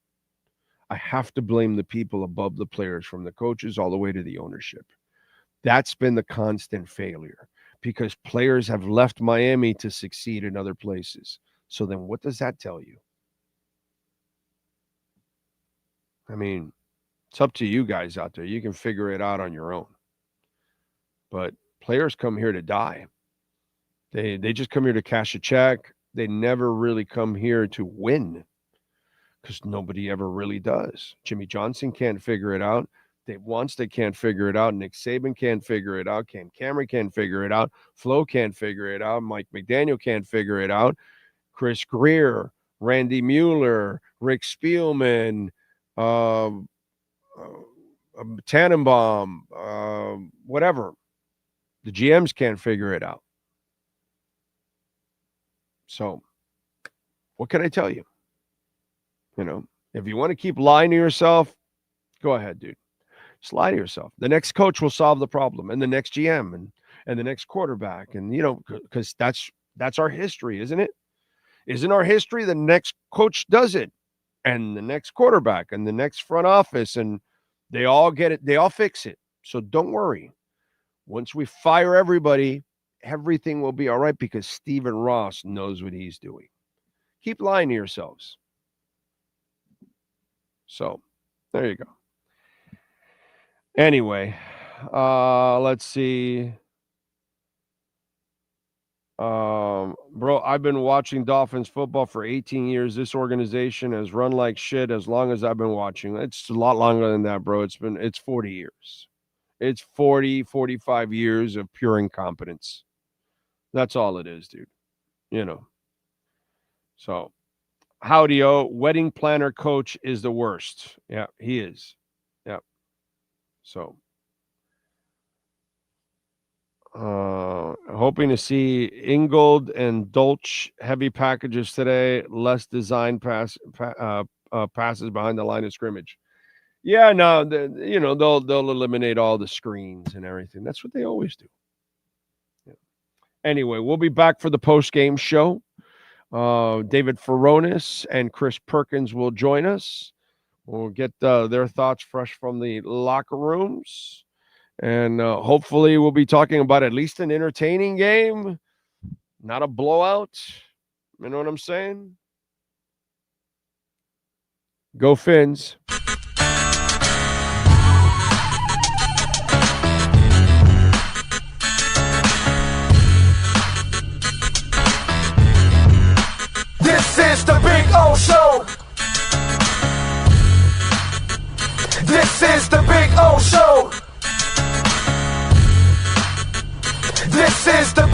I have to blame the people above the players, from the coaches all the way to the ownership. That's been the constant failure, because players have left Miami to succeed in other places. So then what does that tell you? I mean, it's up to you guys out there. You can figure it out on your own. But players come here to die. They just come here to cash a check. They never really come here to win, because nobody ever really does. Jimmy Johnson can't figure it out. Dave Wannstedt can't figure it out. Nick Saban can't figure it out. Cam Cameron can't figure it out. Flo can't figure it out. Mike McDaniel can't figure it out. Chris Greer, Randy Mueller, Rick Spielman, Tannenbaum, whatever. The GMs can't figure it out. So what can I tell you? If you want to keep lying to yourself, go ahead, dude. Just lie to yourself. The next coach will solve the problem, and the next GM and the next quarterback. And, because that's our history, isn't it? Isn't our history the next coach does it, and the next quarterback and the next front office, and they all get it. They all fix it. So don't worry. Once we fire everybody, everything will be all right, because Stephen Ross knows what he's doing. Keep lying to yourselves. So there you go. Anyway, let's see. Bro, I've been watching Dolphins football for 18 years. This organization has run like shit as long as I've been watching. It's a lot longer than that, bro. It's 40 years. It's 45 years of pure incompetence. That's all it is, dude. So, howdy-o, wedding planner coach is the worst. Yeah, he is. Yeah. So, hoping to see Ingold and Dolch heavy packages today. Less design passes behind the line of scrimmage. Yeah, no, they'll eliminate all the screens and everything. That's what they always do. Yeah. Anyway, we'll be back for the post-game show. David Furones and Chris Perkins will join us. We'll get their thoughts fresh from the locker rooms. And hopefully we'll be talking about at least an entertaining game, not a blowout. You know what I'm saying? Go Fins. This is the Big O Show. This is the Big O Show. This is the